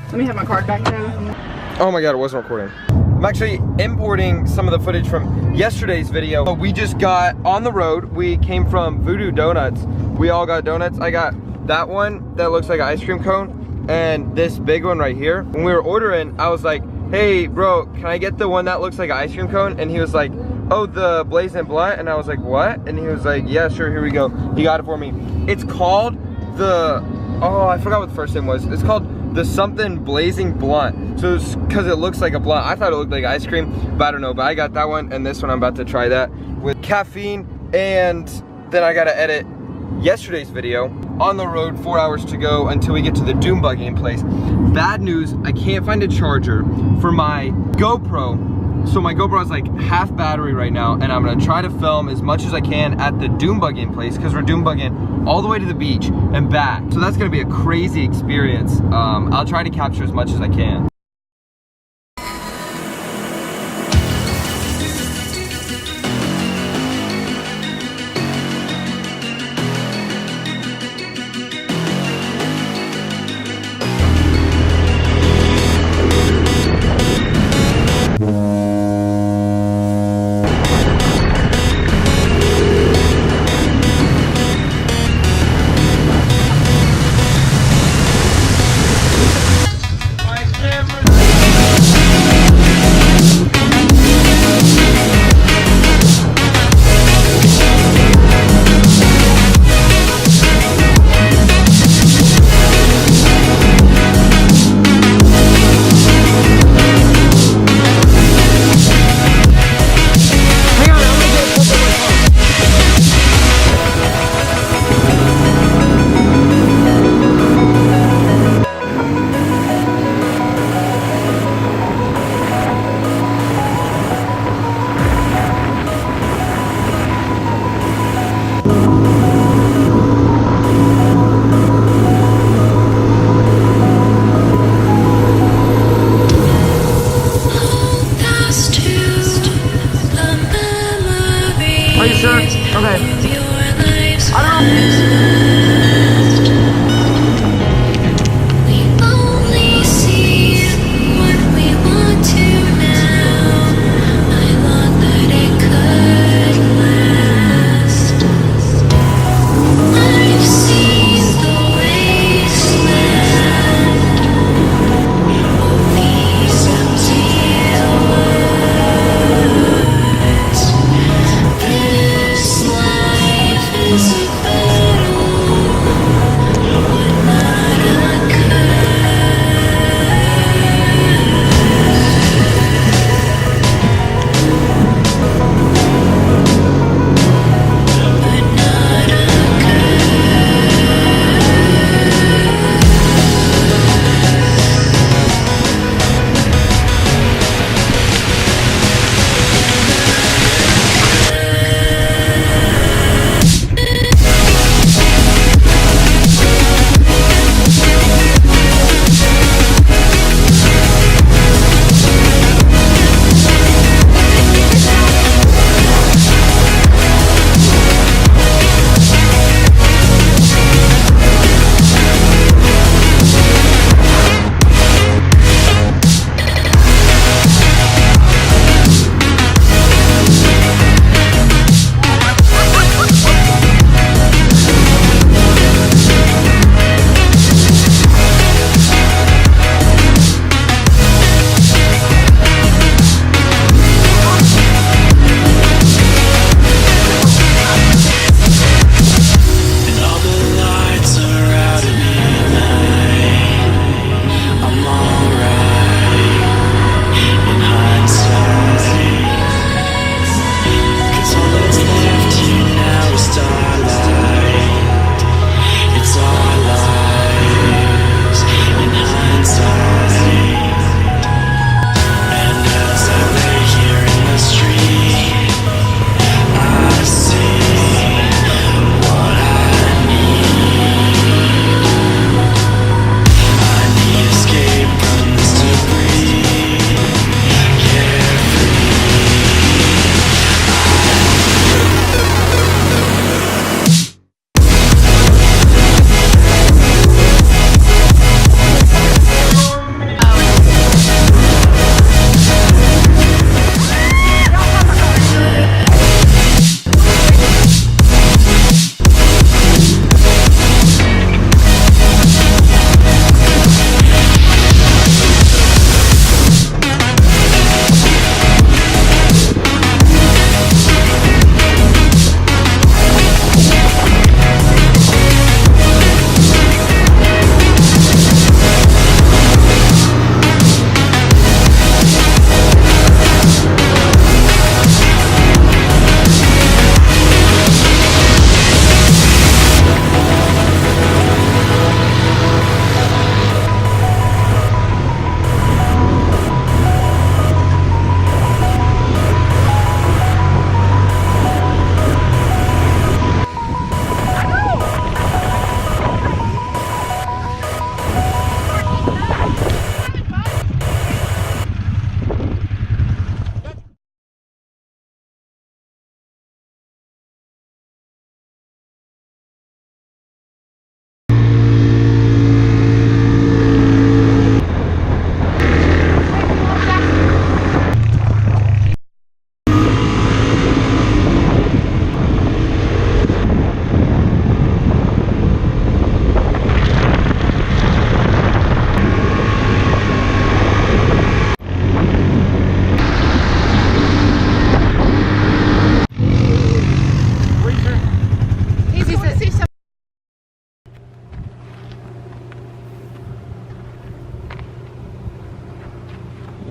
Let me have my card back now. Oh my god, it wasn't recording. I'm actually importing some of the footage from yesterday's video. We just got on the road. We came from Voodoo Donuts. We all got donuts. I got that one that looks like an ice cream cone and this big one right here. When we were ordering, I was like, hey bro, can I get the one that looks like an ice cream cone? And he was like, oh, the Blazing Blunt? And I was like, what? And he was like, yeah, sure, here we go. He got it for me. It's called the, oh, I forgot what the first name was. It's called the something Blazing Blunt. So it's because it looks like a blunt. I thought it looked like ice cream, but I don't know. But I got that one and this one. I'm about to try that with caffeine. And then I got to edit yesterday's video. On the road, 4 hours to go until we get to the Doom bugging place. Bad news, I can't find a charger for my GoPro. So my GoPro is like half battery right now, and I'm gonna try to film as much as I can at the Doom bugging place because we're Doom bugging all the way to the beach and back. So that's gonna be a crazy experience. I'll try to capture as much as I can. Are you sure? Okay. I don't This life is a better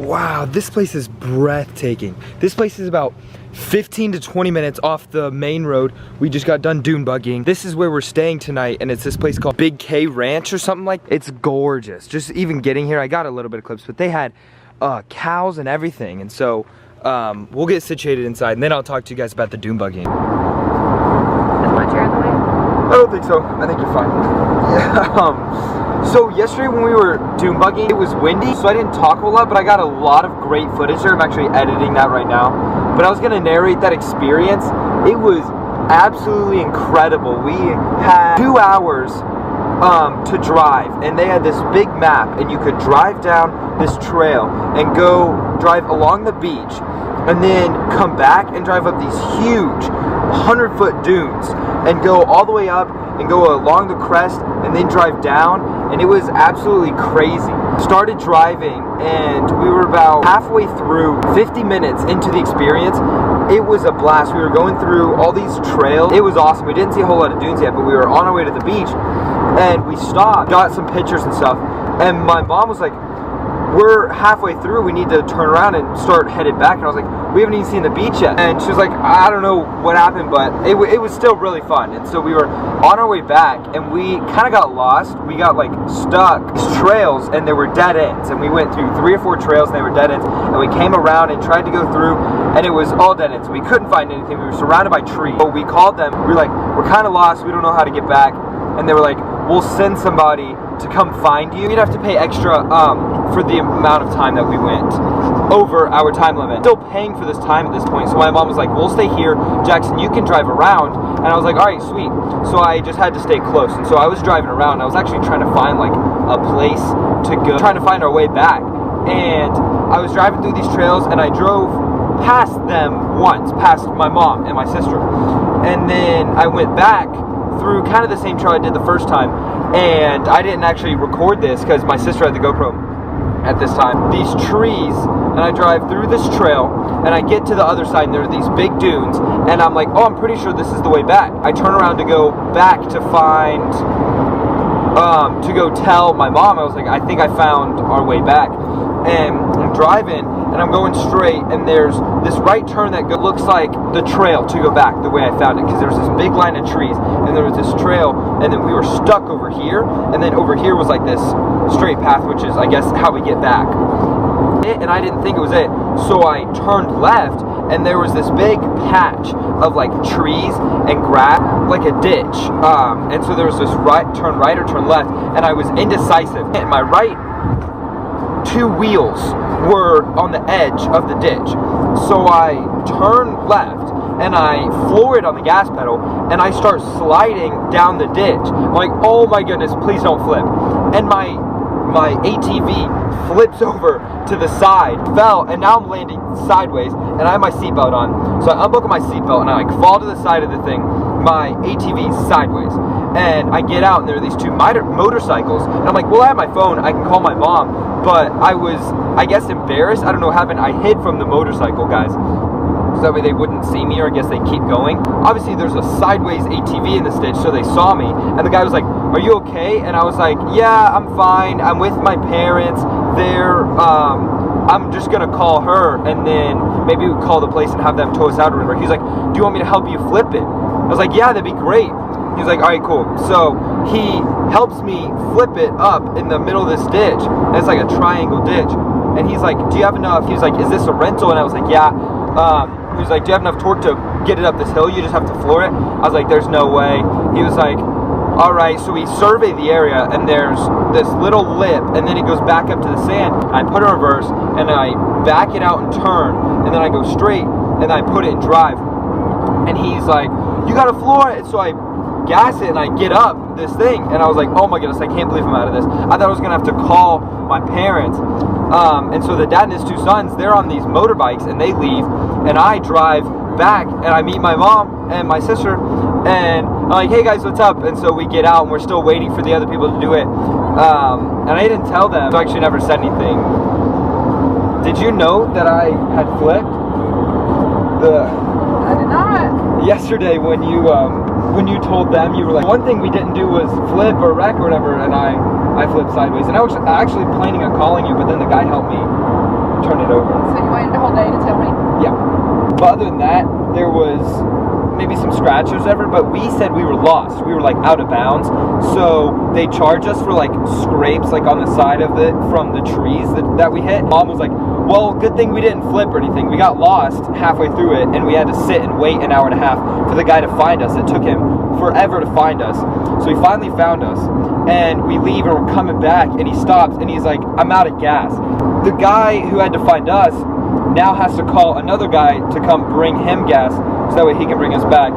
Wow, this place is breathtaking. This place is about 15 to 20 minutes off the main road. We just got done dune buggying. This is where we're staying tonight, and it's this place called Big K Ranch or something like that. It's gorgeous. Just even getting here, I got a little bit of clips, but they had cows and everything. And so we'll get situated inside, and then I'll talk to you guys about the dune buggying. Is my chair in the way? I don't think so. I think you're fine. Yeah. So yesterday when we were dune buggying, it was windy, so I didn't talk a whole lot, but I got a lot of great footage there. I'm actually editing that right now. But I was gonna narrate that experience. It was absolutely incredible. We had 2 hours to drive, and they had this big map, and you could drive down this trail and go drive along the beach, and then come back and drive up these huge 100-foot dunes and go all the way up and go along the crest and then drive down, and it was absolutely crazy. Started driving, and we were about halfway through, 50 minutes into the experience. It was a blast. We were going through all these trails. It was awesome. We didn't see a whole lot of dunes yet, but we were on our way to the beach, and we stopped, got some pictures and stuff, and my mom was like, we're halfway through, we need to turn around and start headed back. And I was like, we haven't even seen the beach yet. And she was like, I don't know what happened, but it was still really fun. And so we were on our way back, and we kind of got lost. We got like stuck trails, and there were dead ends, and we went through 3 or 4 trails, and they were dead ends, and we came around and tried to go through, and it was all dead ends. We couldn't find anything. We were surrounded by trees. So we called them. We were like, we're kind of lost, we don't know how to get back. And they were like, we'll send somebody to come find you. You'd have to pay extra for the amount of time that we went over our time limit. Still paying for this time at this point. So my mom was like, we'll stay here. Jackson, you can drive around. And I was like, all right, sweet. So I just had to stay close. And so I was driving around. I was actually trying to find like a place to go, trying to find our way back. And I was driving through these trails, and I drove past them once, past my mom and my sister. And then I went back through kind of the same trail I did the first time, and I didn't actually record this because my sister had the GoPro at this time. These trees, and I drive through this trail, and I get to the other side, and there are these big dunes, and I'm like, oh, I'm pretty sure this is the way back. I turn around to go back to find, to go tell my mom. I was like, I think I found our way back. And I'm driving, and I'm going straight, and there's this right turn that looks like the trail to go back the way I found it, because there was this big line of trees, and there was this trail, and then we were stuck over here, and then over here was like this straight path, which is, I guess, how we get back. And I didn't think it was it, so I turned left, and there was this big patch of like trees and grass, like a ditch, and so there was this turn right or turn left, and I was indecisive, and my right 2 wheels were on the edge of the ditch. So I turn left, and I floor it on the gas pedal, and I start sliding down the ditch. I'm like, oh my goodness, please don't flip. And my ATV flips over to the side, fell, and now I'm landing sideways, and I have my seatbelt on. So I unbuckle my seatbelt, and I like fall to the side of the thing, my ATV's sideways. And I get out, and there are these 2 motorcycles, and I'm like, well, I have my phone, I can call my mom. But I was, I guess, embarrassed. I don't know what happened. I hid from the motorcycle guys, so that way they wouldn't see me, or I guess they keep going. Obviously, there's a sideways ATV in this ditch, so they saw me. And the guy was like, are you okay? And I was like, yeah, I'm fine. I'm with my parents. I'm just going to call her, and then maybe we call the place and have them tow us out or whatever. He's like, do you want me to help you flip it? I was like, yeah, that'd be great. He was like, all right, cool. So he helps me flip it up in the middle of this ditch. And it's like a triangle ditch. And he's like, do you have enough? He was like, is this a rental? And I was like, yeah. He was like, do you have enough torque to get it up this hill? You just have to floor it. I was like, there's no way. He was like, all right. So we survey the area, and there's this little lip, and then it goes back up to the sand. I put it in reverse, and I back it out and turn, and then I go straight, and I put it in drive. And he's like, you gotta floor it. So I gas it, and I get up this thing, and I was like, oh my goodness, I can't believe I'm out of this. I thought I was gonna have to call my parents. And so the dad and his 2 sons, they're on these motorbikes, and they leave, and I drive back, and I meet my mom and my sister, and I'm like, hey guys, what's up? And so we get out, and we're still waiting for the other people to do it. And I didn't tell them, so I actually never said anything. Did you know that I had flipped? I did not. Yesterday when you told them, you were like, one thing we didn't do was flip or wreck or whatever, and I flipped sideways. And I was actually planning on calling you, but then the guy helped me turn But other than that, there was maybe some scratches ever, but we said we were lost. We were like out of bounds. So they charged us for like scrapes like on the side of it from the trees that we hit. Mom was like, well, good thing we didn't flip or anything. We got lost halfway through it and we had to sit and wait an hour and a half for the guy to find us. It took him forever to find us. So he finally found us and we leave and we're coming back and he stops and he's like, I'm out of gas. The guy who had to find us now has to call another guy to come bring him gas so that way he can bring us back.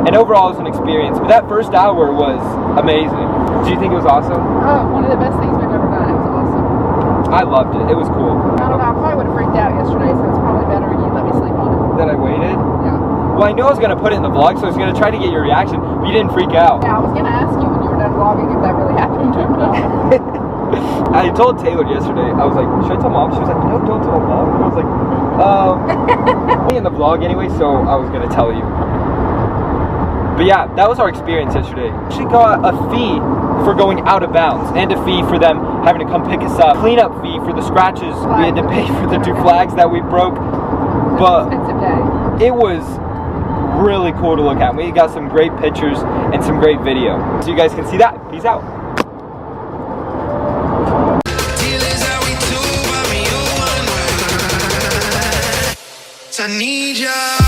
And overall, it was an experience. But that first hour was amazing. Do you think it was awesome? Oh, one of the best things we've ever done. It was awesome. I loved it. It was cool. I don't know. I probably would have freaked out yesterday, so it's probably better you let me sleep on it. That I waited? Yeah. Well, I knew I was going to put it in the vlog, so I was going to try to get your reaction, but you didn't freak out. Yeah, I was going to ask you when you were done vlogging if that really happened. I told Taylor yesterday, I was like, should I tell Mom? She was like, no, don't tell Mom. I was like, in the vlog anyway, so I was going to tell you. But yeah, that was our experience yesterday. She got a fee for going out of bounds and a fee for them having to come pick us up. Cleanup fee for the scratches we had to pay for the 2 flags that we broke. But expensive day. It was really cool to look at. We got some great pictures and some great video. So you guys can see that. Peace out. I need ya.